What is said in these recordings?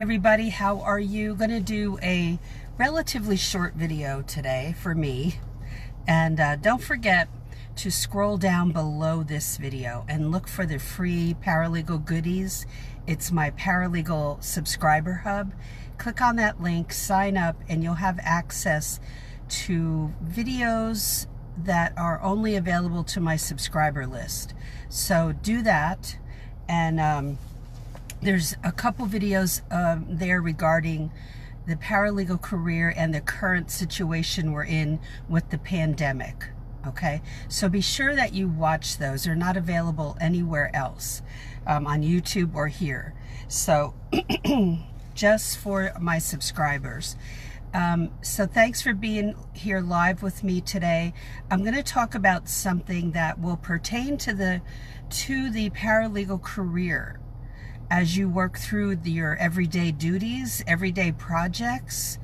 Everybody, how are you? Going to do a relatively short video today for me, and don't forget to scroll down below this video and look for the free paralegal goodies. It's my paralegal subscriber hub. Click on that link, sign up, and you'll have access to videos that are only available to my subscriber list. So do that, and there's a couple videos there regarding the paralegal career and the current situation we're in with the pandemic. Okay, so be sure that you watch those. They're not available anywhere else on YouTube or here. So just for my subscribers. So thanks for being here live with me today. I'm going to talk about something that will pertain to the paralegal career as you work through your everyday duties, everyday projects,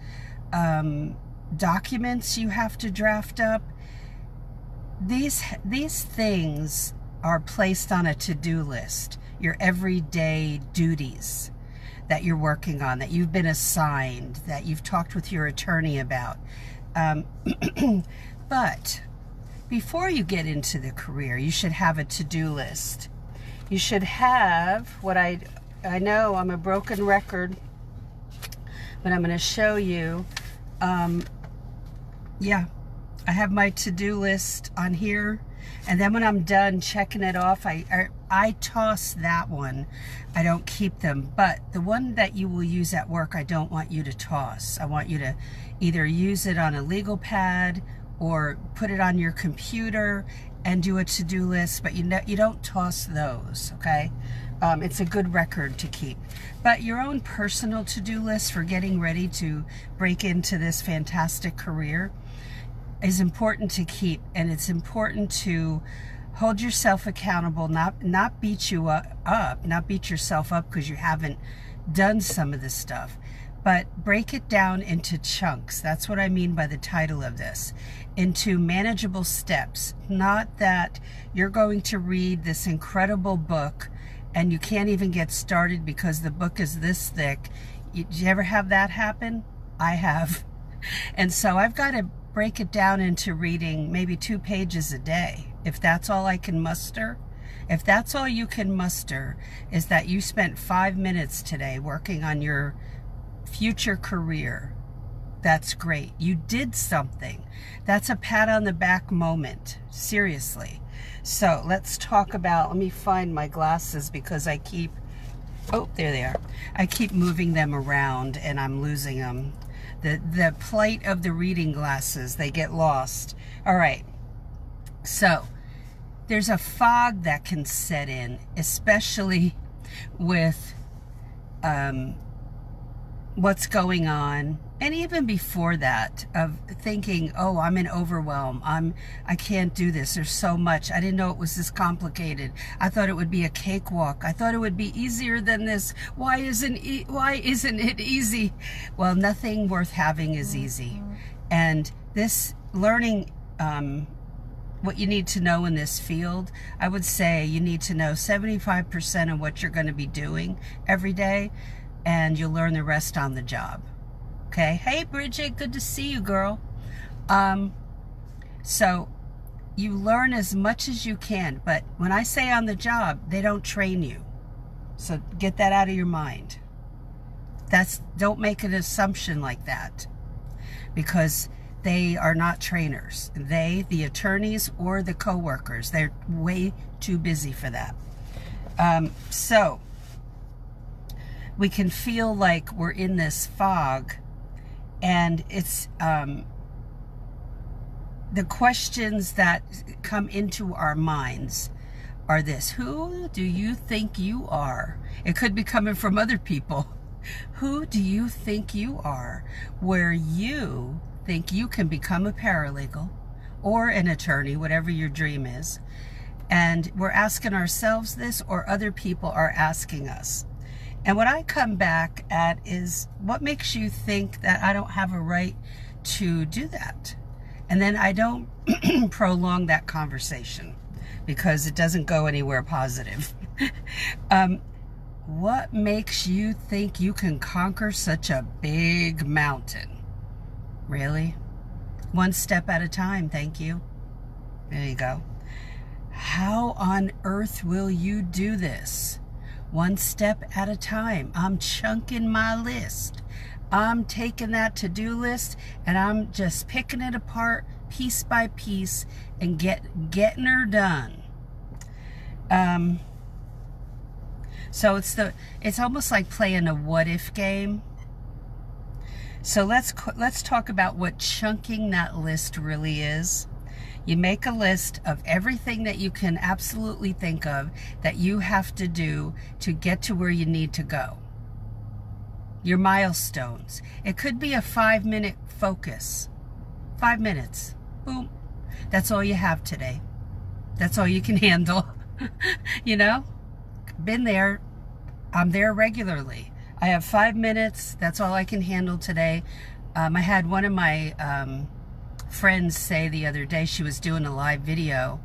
documents you have to draft up. These things are placed on a to-do list, your everyday duties that you're working on, that you've been assigned, that you've talked with your attorney about. But before you get into the career, you should have a to-do list. You should have what I know I'm a broken record, but I'm going to show you. Yeah, I have my to-do list on here, and then when I'm done checking it off, I toss that one. I don't keep them, but the one that you will use at work, I don't want you to toss. I want you to either use it on a legal pad or put it on your computer and do a to-do list, but you don't toss those, okay? It's a good record to keep. But your own personal to-do list for getting ready to break into this fantastic career is important to keep, and it's important to hold yourself accountable, not beat you up, not beat yourself up because you haven't done some of this stuff, but break it down into chunks. That's what I mean by the title of this. Into manageable steps. Not that you're going to read this incredible book and you can't even get started because the book is this thick. Did you ever have that happen? I have. And so I've got to break it down into reading maybe 2 pages a day. If that's all I can muster, if that's all you can muster, is that you spent 5 minutes today working on your future career, that's great. You did something. That's a pat on the back moment. Seriously. So let's talk about, let me find my glasses because I keep, oh, there they are. I keep moving them around and I'm losing them. The plight of the reading glasses, they get lost. All right. So there's a fog that can set in, especially with what's going on, and even before that, of thinking, oh, I'm in overwhelm, I can't do this, there's so much, I didn't know it was this complicated, I thought it would be a cakewalk, I thought it would be easier than this, why isn't it easy? Well, nothing worth having is easy. And this learning what you need to know in this field, I would say you need to know 75% of what you're going to be doing every day, and you'll learn the rest on the job. Okay? Hey, Bridget, good to see you, girl. So you learn as much as you can, but when I say on the job, they don't train you. So get that out of your mind. Don't make an assumption like that, because they are not trainers. The attorneys or the co-workers, they're way too busy for that. So we can feel like we're in this fog, and it's the questions that come into our minds are this: who do you think you are? It could be coming from other people. Who do you think you are, where you think you can become a paralegal or an attorney, whatever your dream is? And we're asking ourselves this, or other people are asking us. And what I come back at is, what makes you think that I don't have a right to do that? And then I don't prolong that conversation because it doesn't go anywhere positive. What makes you think you can conquer such a big mountain? Really? One step at a time, thank you. There you go. How on earth will you do this? One step at a time. I'm chunking my list. I'm taking that to-do list and I'm just picking it apart piece by piece and getting her done. So it's almost like playing a what-if game. So let's talk about what chunking that list really is. You make a list of everything that you can absolutely think of that you have to do to get to where you need to go. Your milestones. It could be a 5-minute focus. 5 minutes. Boom. That's all you have today. That's all you can handle. You know? Been there. I'm there regularly. I have 5 minutes. That's all I can handle today. I had one of my friends say the other day, she was doing a live video,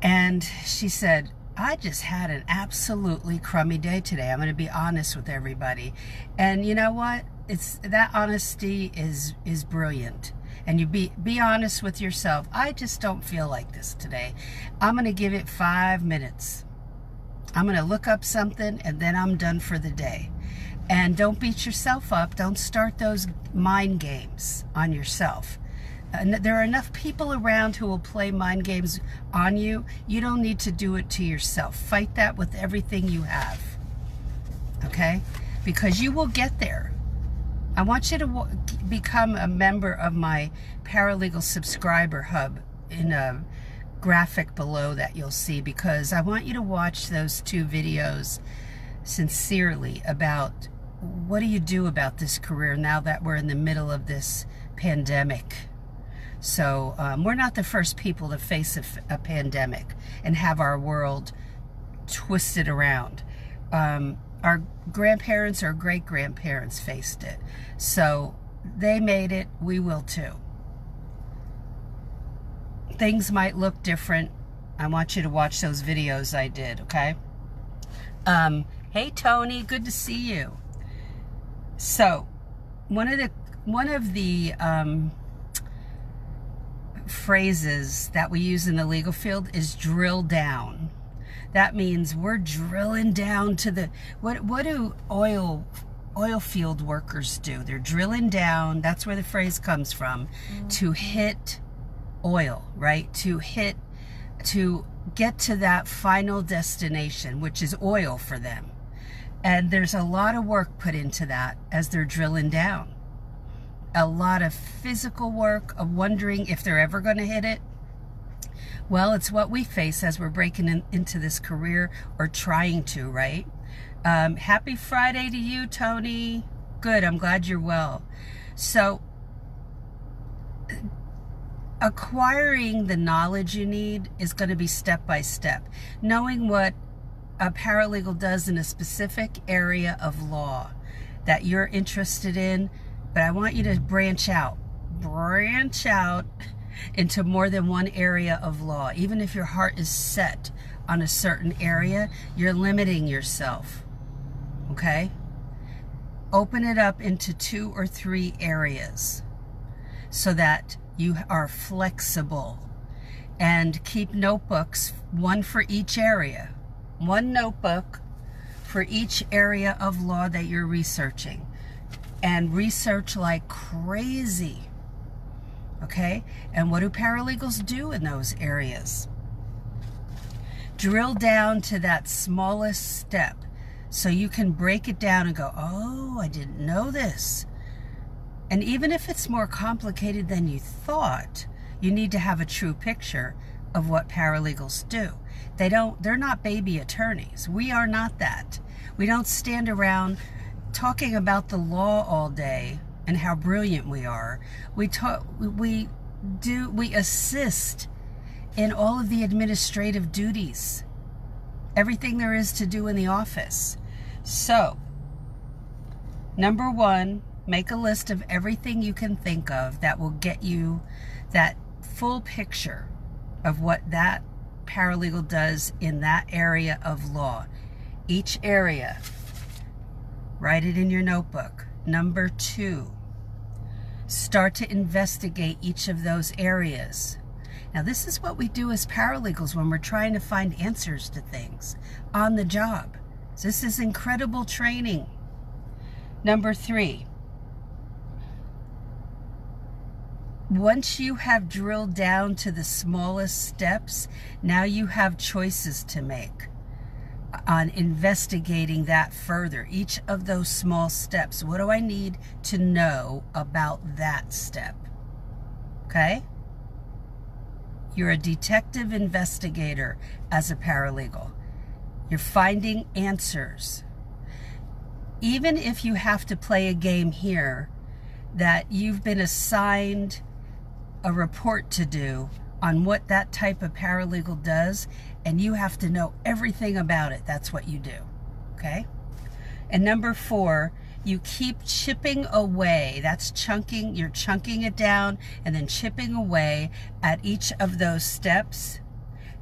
and she said, I just had an absolutely crummy day today. I'm going to be honest with everybody. And you know what? It's that honesty is brilliant. And you be honest with yourself. I just don't feel like this today. I'm going to give it 5 minutes. I'm going to look up something and then I'm done for the day. And don't beat yourself up. Don't start those mind games on yourself. There are enough people around who will play mind games on you. You don't need to do it to yourself. Fight that with everything you have. Okay? Because you will get there. I want you to become a member of my Paralegal subscriber hub in a graphic below that you'll see, because I want you to watch those 2 videos sincerely about what do you do about this career now that we're in the middle of this pandemic. So we're not the first people to face a pandemic and have our world twisted around. Our grandparents or great-grandparents faced it. So they made it, we will too. Things might look different. I want you to watch those videos I did, okay? Hey Tony, good to see you. So one of the phrases that we use in the legal field is drill down. That means we're drilling down to the, what do oil field workers do? They're drilling down, that's where the phrase comes from, to hit oil, right? To get to that final destination, which is oil for them. And there's a lot of work put into that as they're drilling down. A lot of physical work of wondering if they're ever going to hit it. Well, it's what we face as we're breaking into this career or trying to, right? Happy Friday to you, Tony. Good, I'm glad you're well. So, acquiring the knowledge you need is going to be step by step. Knowing what a paralegal does in a specific area of law that you're interested in, but I want you to branch out into more than one area of law. Even if your heart is set on a certain area, you're limiting yourself, okay? Open it up into 2 or 3 areas so that you are flexible, and keep notebooks, 1 for each area. 1 notebook for each area of law that you're researching, and research like crazy, okay? And what do paralegals do in those areas? Drill down to that smallest step so you can break it down and go, oh, I didn't know this. And even if it's more complicated than you thought, you need to have a true picture of what paralegals do. They're not baby attorneys. We are not that. We don't stand around talking about the law all day and how brilliant we are. We assist in all of the administrative duties, everything there is to do in the office. So, number 1, make a list of everything you can think of that will get you that full picture of what that paralegal does in that area of law. each area. Write it in your notebook. Number 2, start to investigate each of those areas. Now, this is what we do as paralegals when we're trying to find answers to things on the job. This is incredible training. Number 3, once you have drilled down to the smallest steps, now you have choices to make on investigating that further. Each of those small steps. What do I need to know about that step? Okay? You're a detective investigator as a paralegal. You're finding answers. Even if you have to play a game here that you've been assigned a report to do on what that type of paralegal does, and you have to know everything about it, that's what you do. Okay? And number 4, you keep chipping away. That's chunking. You're chunking it down and then chipping away at each of those steps.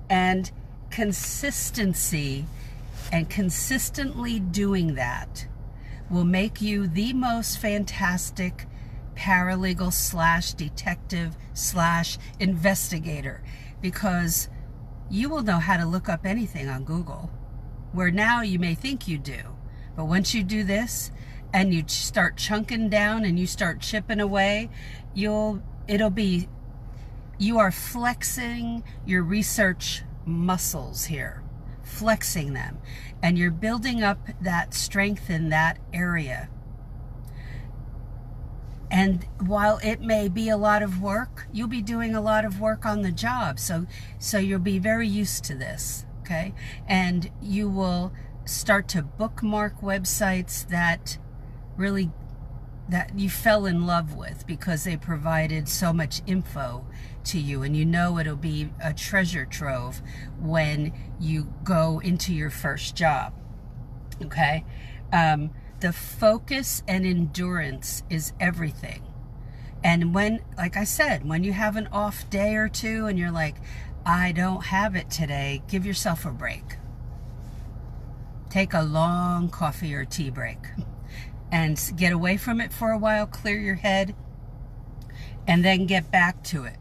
And consistency and consistently doing that will make you the most fantastic paralegal / detective / investigator, because you will know how to look up anything on Google, where now you may think you do. But once you do this and you start chunking down and you start chipping away, you are flexing your research muscles here, flexing them, and you're building up that strength in that area. And while it may be a lot of work, you'll be doing a lot of work on the job. So you'll be very used to this, okay? And you will start to bookmark websites that you fell in love with because they provided so much info to you, and you know it'll be a treasure trove when you go into your first job, okay? The focus and endurance is everything. And when, like I said, when you have an off day or two and you're like, I don't have it today, give yourself a break. Take a long coffee or tea break and get away from it for a while, clear your head, and then get back to it.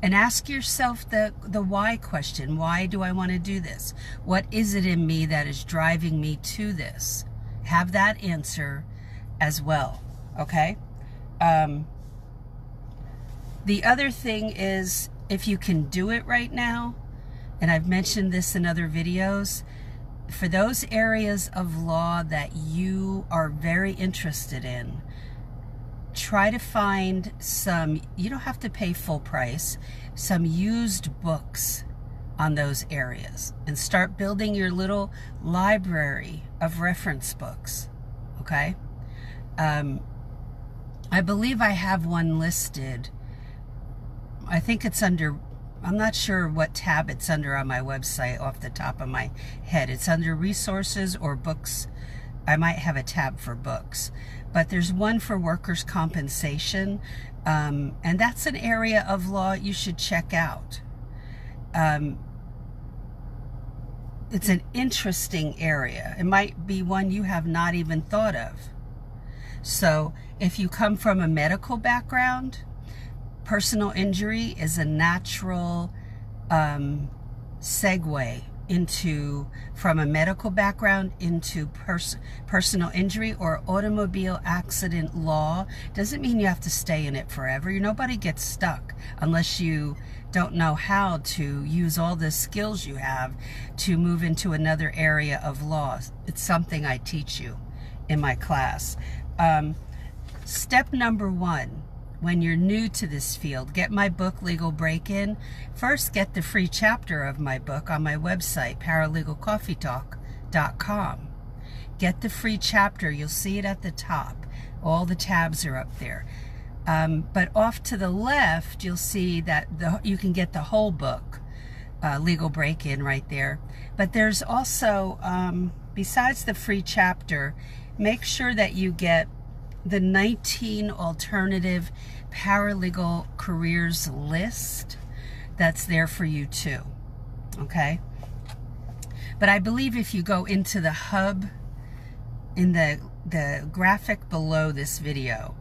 And ask yourself the why question. Why do I want to do this? What is it in me that is driving me to this? Have that answer as well, okay? The other thing is, if you can do it right now, and I've mentioned this in other videos, for those areas of law that you are very interested in, try to find some, you don't have to pay full price, some used books on those areas, and start building your little library of reference books, okay? I believe I have one listed. I think it's under, I'm not sure what tab it's under on my website off the top of my head. It's under resources or books. I might have a tab for books, but there's one for workers' compensation, and that's an area of law you should check out. It's an interesting area. It might be one you have not even thought of. So if you come from a medical background, personal injury is a natural segue from a medical background into personal injury or automobile accident law. Doesn't mean you have to stay in it forever. Nobody gets stuck unless you don't know how to use all the skills you have to move into another area of law. It's something I teach you in my class. Step number 1, when you're new to this field, get my book, Legal Break-In. First, get the free chapter of my book on my website, paralegalcoffeetalk.com. Get the free chapter. You'll see it at the top. All the tabs are up there. But off to the left, you'll see that you can get the whole book, Legal Break-In, right there. But there's also, besides the free chapter, make sure that you get the 19 alternative paralegal careers list. That's there for you too, okay? But I believe if you go into the hub in the graphic below this video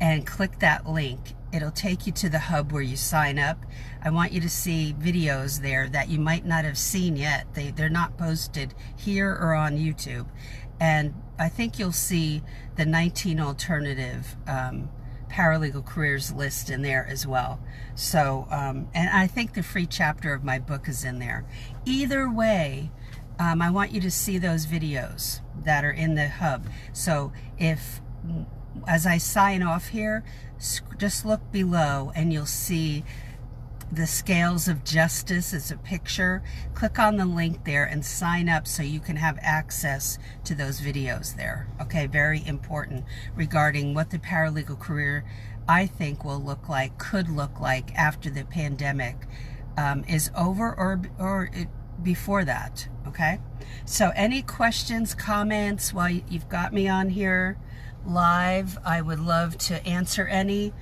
and click that link, it'll take you to the hub where you sign up. I want you to see videos there that you might not have seen yet. They're not posted here or on YouTube. And I think you'll see the 19 alternative paralegal careers list in there as well. So, and I think the free chapter of my book is in there. Either way, I want you to see those videos that are in the hub. So as I sign off here, just look below and you'll see the scales of justice as a picture. Click on the link there and sign up so you can have access to those videos there. Okay, very important regarding what the paralegal career I think will look like, could look like after the pandemic is over or before that. Okay, so any questions, comments while you've got me on here live? I would love to answer any.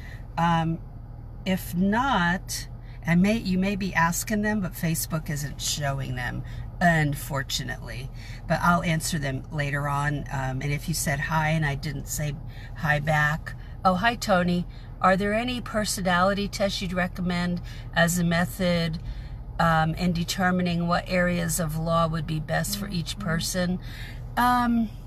If not, you may be asking them, but Facebook isn't showing them, unfortunately. But I'll answer them later on. And if you said hi and I didn't say hi back, oh, hi Tony. Are there any personality tests you'd recommend as a method in determining what areas of law would be best for each person? The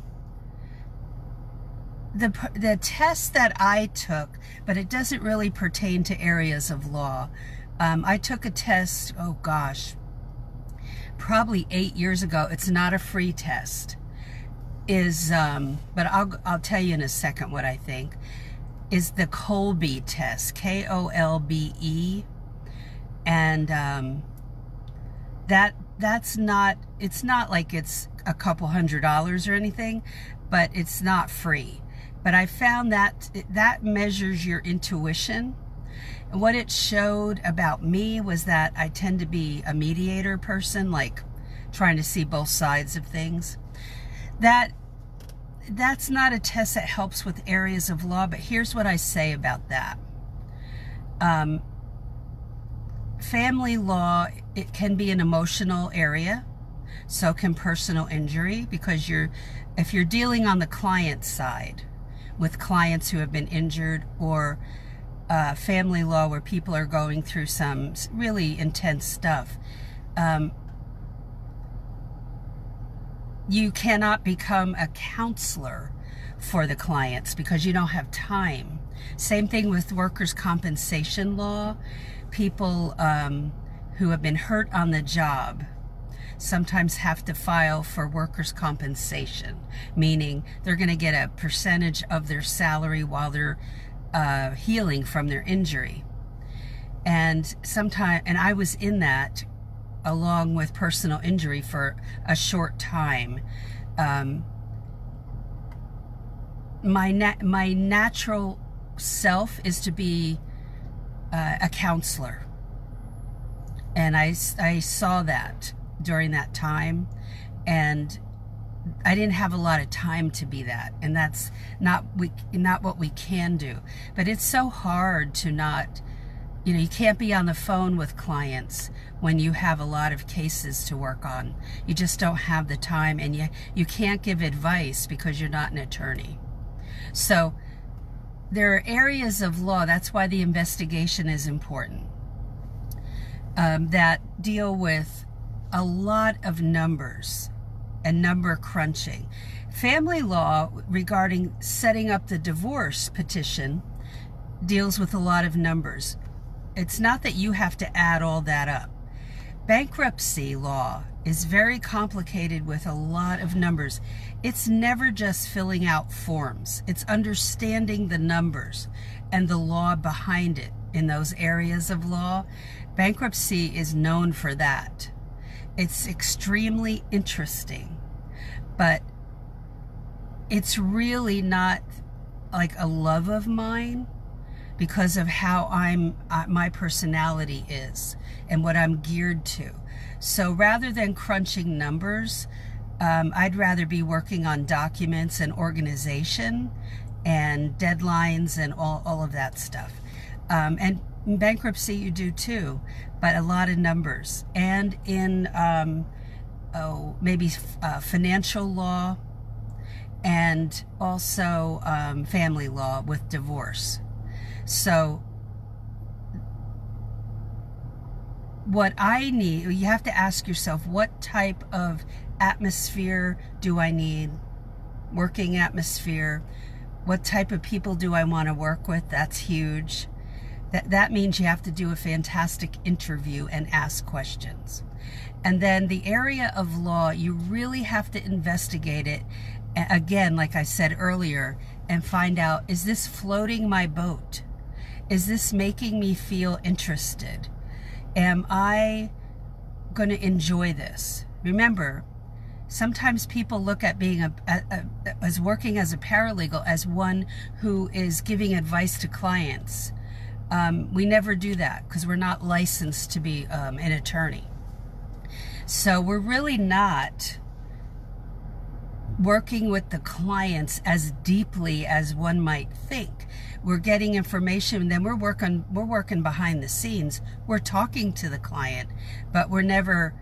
test that I took, but it doesn't really pertain to areas of law. I took a test, oh gosh, probably 8 years ago. It's not a free test. But I'll tell you in a second what I think. Is the Kolbe test, Kolbe, and it's not like it's a couple $100 or anything, but it's not free. But I found that measures your intuition. And what it showed about me was that I tend to be a mediator person, like trying to see both sides of things. That's not a test that helps with areas of law, but here's what I say about that. Family law, it can be an emotional area. So can personal injury, because if you're dealing on the client side with clients who have been injured, or family law where people are going through some really intense stuff, you cannot become a counselor for the clients because you don't have time. Same thing with workers' compensation law. People who have been hurt on the job sometimes have to file for workers' compensation, meaning they're going to get a percentage of their salary while they're healing from their injury. And I was in that along with personal injury for a short time. My natural self is to be a counselor, and I saw that during that time, and I didn't have a lot of time to be that, and that's not what we can do. But it's so hard to not, you can't be on the phone with clients when you have a lot of cases to work on. You just don't have the time, and you can't give advice because you're not an attorney. So there are areas of law, that's why the investigation is important, that deal with a lot of numbers and number crunching. Family law regarding setting up the divorce petition deals with a lot of numbers. It's not that you have to add all that up. Bankruptcy law is very complicated with a lot of numbers. It's never just filling out forms. It's understanding the numbers and the law behind it in those areas of law. Bankruptcy is known for that. It's extremely interesting, but it's really not like a love of mine because of how my personality is and what I'm geared to. So rather than crunching numbers, I'd rather be working on documents and organization and deadlines and all of that stuff. And in bankruptcy you do too, but a lot of numbers. And in maybe financial law, and also family law with divorce. So what I need, you have to ask yourself, what type of atmosphere do I need? Working atmosphere. What type of people do I want to work with? That's huge. That means you have to do a fantastic interview and ask questions. And then the area of law, you really have to investigate it, again, like I said earlier, and find out, is this floating my boat? Is this making me feel interested? Am I going to enjoy this? Remember, sometimes people look at being as working as a paralegal as one who is giving advice to clients. We never do that because we're not licensed to be an attorney. So we're really not working with the clients as deeply as one might think. We're getting information, and then we're working behind the scenes. We're talking to the client, but we're never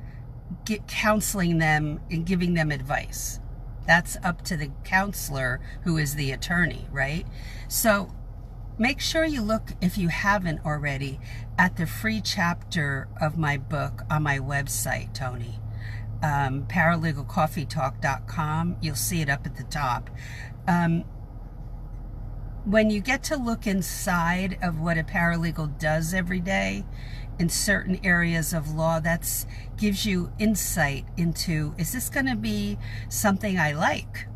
counseling them and giving them advice. That's up to the counselor, who is the attorney, right? So make sure you look, if you haven't already, at the free chapter of my book on my website, Tony. Paralegalcoffeetalk.com. You'll see it up at the top. When you get to look inside of what a paralegal does every day in certain areas of law, that gives you insight into, is this going to be something I like?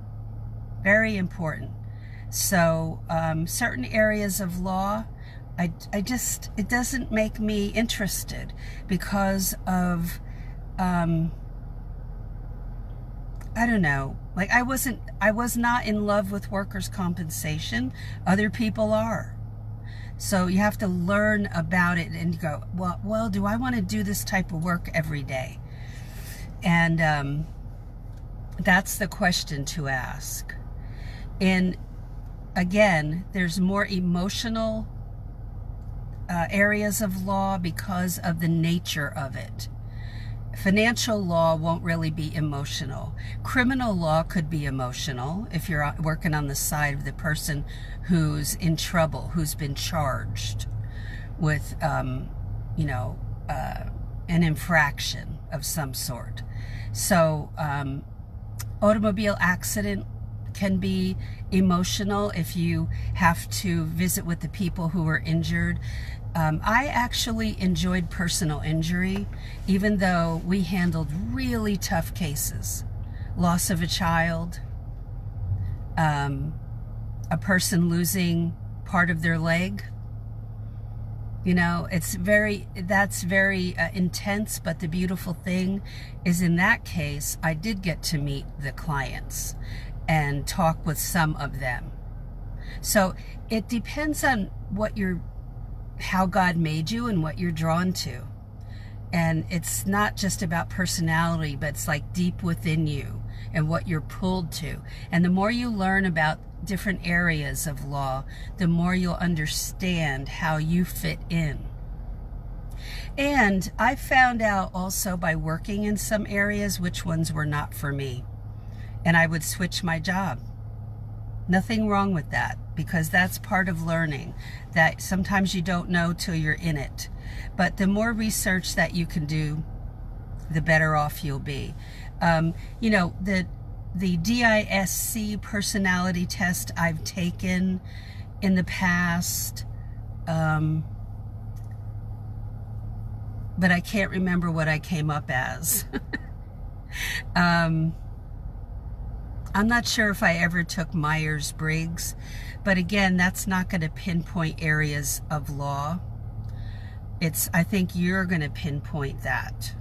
Very important. So certain areas of law, it doesn't make me interested because of, I don't know, like I was not in love with workers' compensation. Other people are. So you have to learn about it and go, well, do I want to do this type of work every day? And that's the question to ask. And again, there's more emotional areas of law because of the nature of it. Financial law won't really be emotional. Criminal law could be emotional if you're working on the side of the person who's in trouble, who's been charged with, an infraction of some sort. So, automobile accident can be emotional if you have to visit with the people who were injured. I actually enjoyed personal injury, even though we handled really tough cases. Loss of a child, a person losing part of their leg. You know, that's very intense, but the beautiful thing is, in that case, I did get to meet the clients and talk with some of them. So it depends on how God made you and what you're drawn to. And it's not just about personality, but it's like deep within you and what you're pulled to. And the more you learn about different areas of law, the more you'll understand how you fit in. And I found out also by working in some areas which ones were not for me. And I would switch my job. Nothing wrong with that, because that's part of learning, that sometimes you don't know till you're in it. But the more research that you can do, the better off you'll be. The DISC personality test I've taken in the past, but I can't remember what I came up as. I'm not sure if I ever took Myers-Briggs, but again, that's not going to pinpoint areas of law. I think you're going to pinpoint that,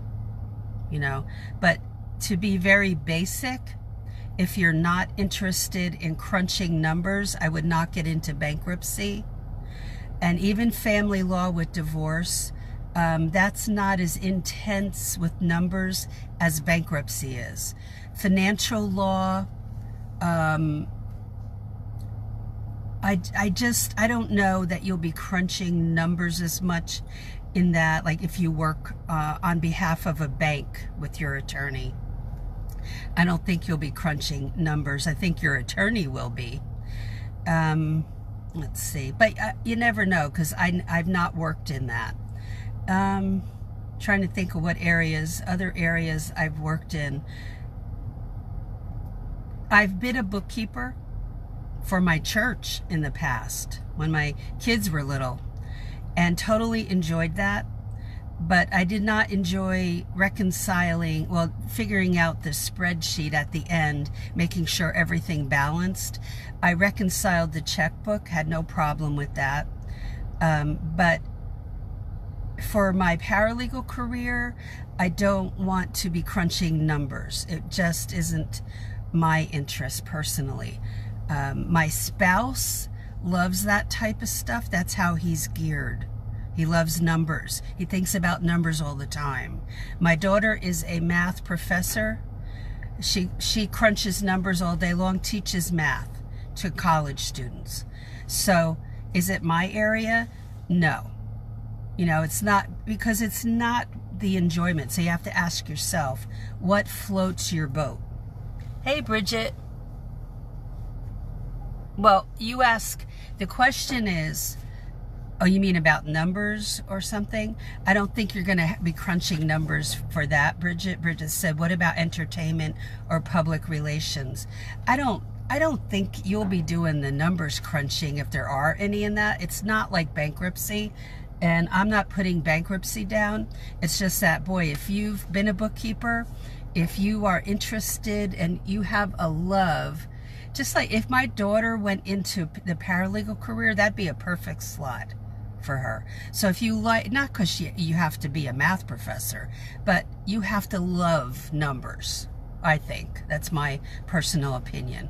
but to be very basic, if you're not interested in crunching numbers, I would not get into bankruptcy. And even family law with divorce, that's not as intense with numbers as bankruptcy is. Financial law, I don't know that you'll be crunching numbers as much in that, like if you work on behalf of a bank with your attorney. I don't think you'll be crunching numbers. I think your attorney will be. Let's see. But you never know, because I've not worked in that. Trying to think of what other areas I've worked in. I've been a bookkeeper for my church in the past when my kids were little, and totally enjoyed that. But I did not enjoy figuring out the spreadsheet at the end, making sure everything balanced. I reconciled the checkbook, had no problem with that. But for my paralegal career, I don't want to be crunching numbers. It just isn't my interest personally. My spouse loves that type of stuff. That's how he's geared. He loves numbers. He thinks about numbers all the time. My daughter is a math professor. She crunches numbers all day long, teaches math to college students. So is it my area? No. It's not, because it's not the enjoyment. So you have to ask yourself, what floats your boat? Hey, Bridget. Well, you ask, the question is, oh, you mean about numbers or something? I don't think you're going to be crunching numbers for that, Bridget. Bridget said, what about entertainment or public relations? I don't think you'll be doing the numbers crunching if there are any in that. It's not like bankruptcy. And I'm not putting bankruptcy down. It's just that, boy, if you've been a bookkeeper, if you are interested and you have a love, just like if my daughter went into the paralegal career, that'd be a perfect slot for her. So if you like, not because you have to be a math professor, but you have to love numbers, I think. That's my personal opinion.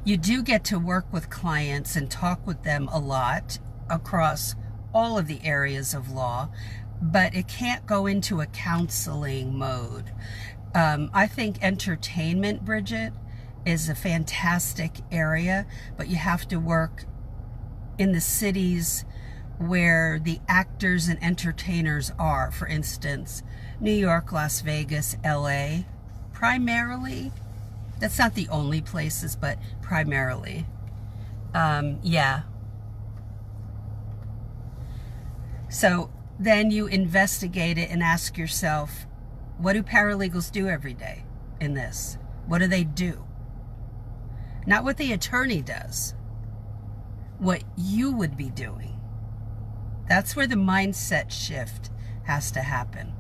You do get to work with clients and talk with them a lot across all of the areas of law, but it can't go into a counseling mode. I think entertainment, Bridget, is a fantastic area, but you have to work in the cities where the actors and entertainers are. For instance, New York, Las Vegas, LA, primarily. That's not the only places, but primarily. Yeah. So then you investigate it and ask yourself, what do paralegals do every day in this? What do they do? Not what the attorney does. What you would be doing. That's where the mindset shift has to happen.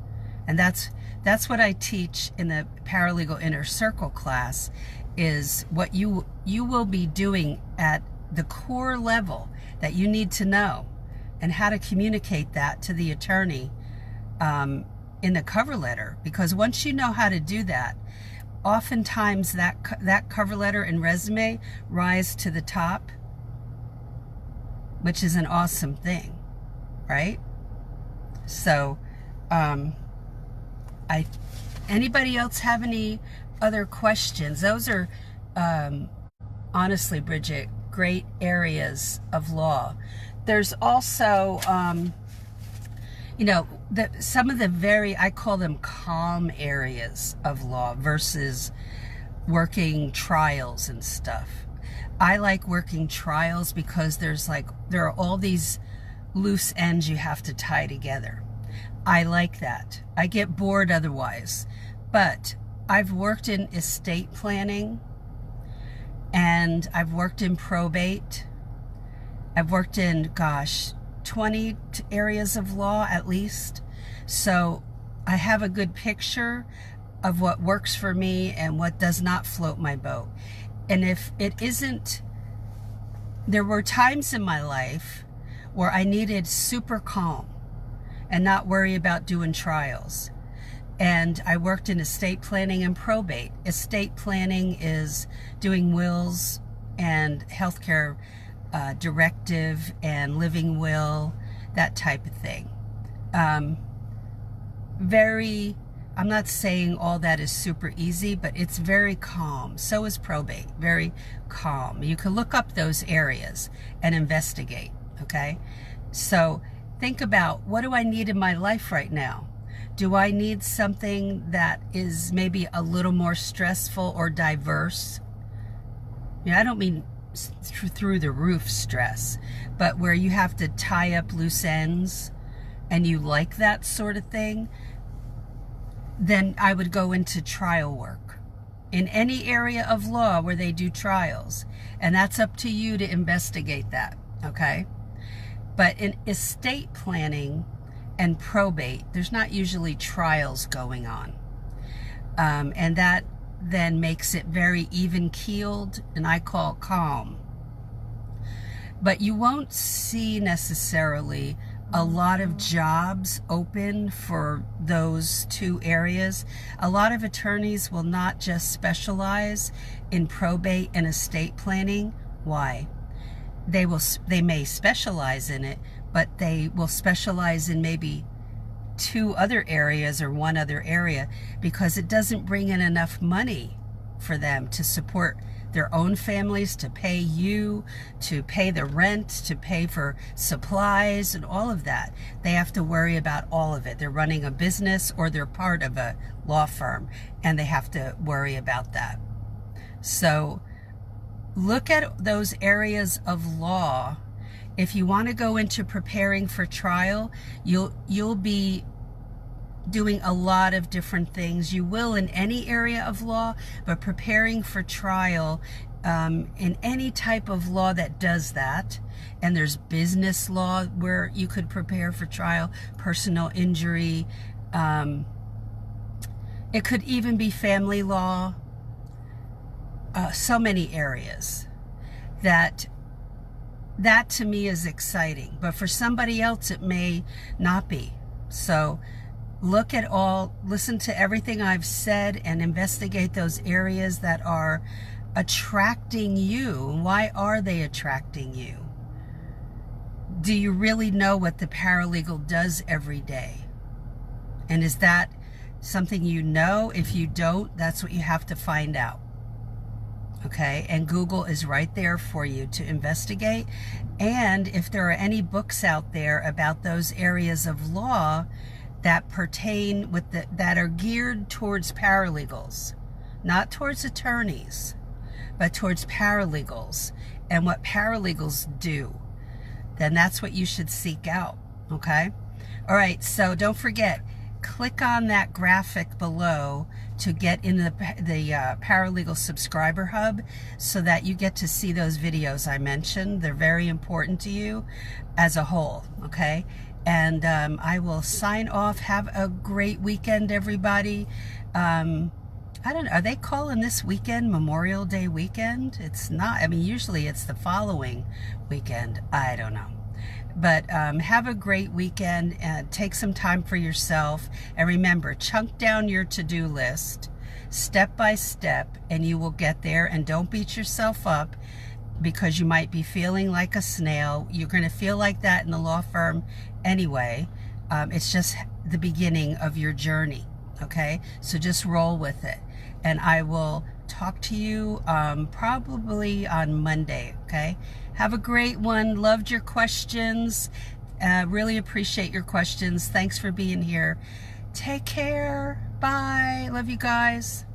And that's what I teach in the Paralegal Inner Circle class, is what you will be doing at the core level that you need to know, and how to communicate that to the attorney in the cover letter. Because once you know how to do that, oftentimes that cover letter and resume rise to the top, which is an awesome thing, right? So, anybody else have any other questions? Those are, honestly, Bridget, great areas of law. There's also, some of the I call them calm areas of law versus working trials and stuff. I like working trials because there are all these loose ends you have to tie together. I like that. I get bored otherwise. But I've worked in estate planning, and I've worked in probate. I've worked in, 20 areas of law at least. So I have a good picture of what works for me and what does not float my boat. And if it isn't, there were times in my life where I needed super calm and not worry about doing trials. And I worked in estate planning and probate. Estate planning is doing wills and healthcare directive and living will, that type of thing. I'm not saying all that is super easy, but it's very calm. So is probate, very calm. You can look up those areas and investigate, okay? So think about, what do I need in my life right now? Do I need something that is maybe a little more stressful or diverse? I don't mean through the roof stress, but where you have to tie up loose ends and you like that sort of thing, then I would go into trial work in any area of law where they do trials. And that's up to you to investigate that, okay? But in estate planning and probate, there's not usually trials going on. And that then makes it very even-keeled, and I call calm. But you won't see necessarily a lot of jobs open for those two areas. A lot of attorneys will not just specialize in probate and estate planning. Why? They may specialize in it, but they will specialize in maybe two other areas or one other area because it doesn't bring in enough money for them to support their own families, to pay you, to pay the rent, to pay for supplies and all of that. They have to worry about all of it. They're running a business or they're part of a law firm and they have to worry about that. So look at those areas of law. If you want to go into preparing for trial, you'll be doing a lot of different things. You will in any area of law, but preparing for trial in any type of law that does that. And there's business law where you could prepare for trial, personal injury. It could even be family law. So many areas that to me is exciting, but for somebody else it may not be. So listen to everything I've said and investigate those areas that are attracting you. Why are they attracting you? Do you really know what the paralegal does every day? And is that something you know? If you don't, that's what you have to find out. Okay, and Google is right there for you to investigate. And if there are any books out there about those areas of law that pertain that are geared towards paralegals, not towards attorneys, but towards paralegals and what paralegals do, then that's what you should seek out. Okay, all right, so don't forget, click on that graphic below to get in the Paralegal Subscriber Hub so that you get to see those videos I mentioned. They're very important to you as a whole, okay? And I will sign off. Have a great weekend, everybody. I don't know, are they calling this weekend Memorial Day weekend? It's not. I mean, usually it's the following weekend. I don't know. But have a great weekend and take some time for yourself. And remember, chunk down your to-do list step by step and you will get there. And don't beat yourself up because you might be feeling like a snail. You're going to feel like that in the law firm anyway. It's just the beginning of your journey. Okay, so just roll with it. And I will talk to you probably on Monday. Okay, have a great one. Loved your questions. Really appreciate your questions. Thanks for being here. Take care. Bye. Love you guys.